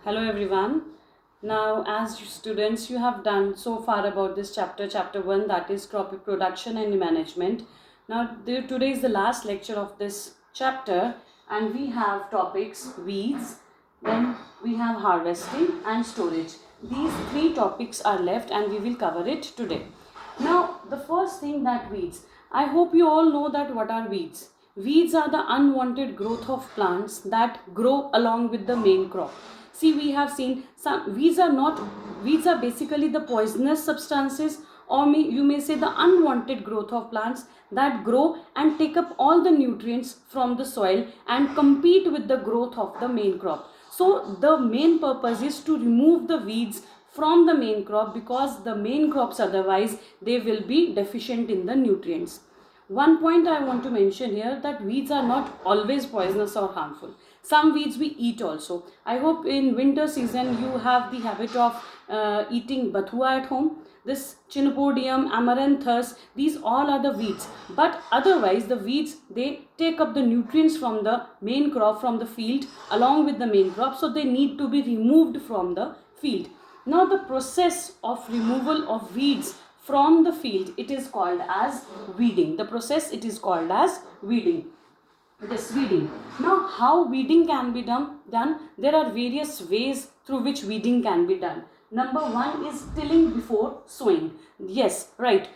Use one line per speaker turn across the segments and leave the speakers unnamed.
Hello everyone. Now, as students, you have done so far about this chapter 1, that is crop production and management. Now, today is the last lecture of this chapter, and we have topics weeds, then we have harvesting and storage. These three topics are left, and we will cover it today. Now, the first thing, that weeds. I hope you all know that what are weeds. Weeds are the unwanted growth of plants that grow along with the main crop. See, we have seen some weeds are basically the poisonous substances, or you may say the unwanted growth of plants that grow and take up all the nutrients from the soil and compete with the growth of the main crop. So the main purpose is to remove the weeds from the main crop, because the main crops, otherwise they will be deficient in the nutrients. One point I want to mention here, that weeds are not always poisonous or harmful. Some weeds we eat also. I hope in winter season you have the habit of eating bathua at home. This Chenopodium, Amaranthus, these all are the weeds. But otherwise the weeds, they take up the nutrients from the main crop, from the field, along with the main crop. So they need to be removed from the field. Now the process of removal of weeds from the field, it is called as weeding. The process, it is called as weeding. This weeding. Now how weeding can be done? There are various ways through which weeding can be done. Number one is tilling before sowing. Yes, right.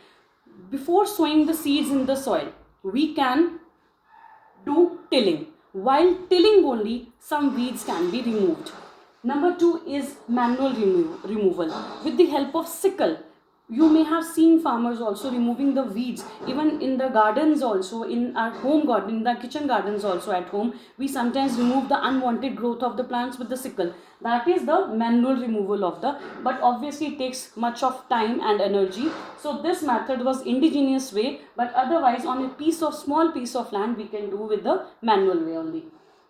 Before sowing the seeds in the soil, we can do tilling. While tilling only, some weeds can be removed. Number two is manual removal. With the help of sickle, you may have seen farmers also removing the weeds. Even in the gardens also, in our home garden, in the kitchen gardens also at home, we sometimes remove the unwanted growth of the plants with the sickle. That is the manual removal of the, but obviously it takes much of time and energy. So this method was indigenous way, but otherwise on a small piece of land, we can do with the manual way only.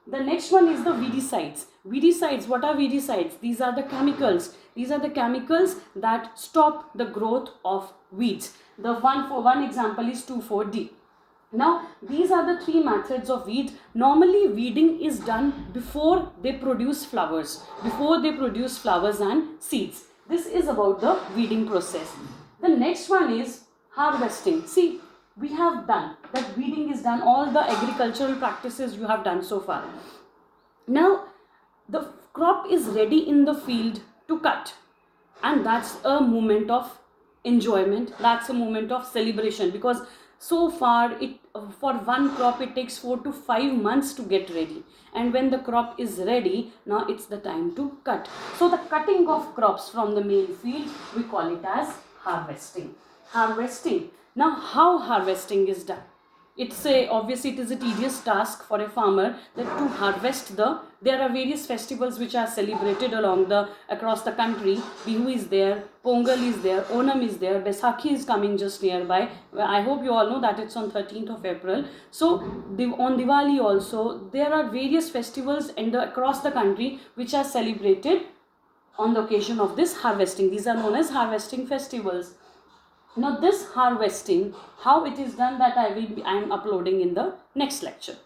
The next one is the weedicides. Weedicides, what are weedicides? These are the chemicals. These are the chemicals that stop the growth of weeds. The one example is 2,4-D. Now, these are the three methods of weed. Normally, weeding is done before they produce flowers. Before they produce flowers and seeds. This is about the weeding process. The next one is harvesting. See, we have done that, weeding is done, all the agricultural practices you have done so far. Now the crop is ready in the field to cut, and that's a moment of enjoyment, that's a moment of celebration, because so far for one crop it takes 4 to 5 months to get ready, and when the crop is ready, now it's the time to cut. So the cutting of crops from the main field, we call it as harvesting. Now how harvesting is done? Obviously it is a tedious task for a farmer that to harvest there are various festivals which are celebrated across the country. Bihu is there, Pongal is there, Onam is there, Baisakhi is coming just nearby. I hope you all know that it's on 13th of April. So on Diwali also, there are various festivals across the country which are celebrated on the occasion of this harvesting. These are known as harvesting festivals. Now this harvesting, how it is done, that I am uploading in the next lecture.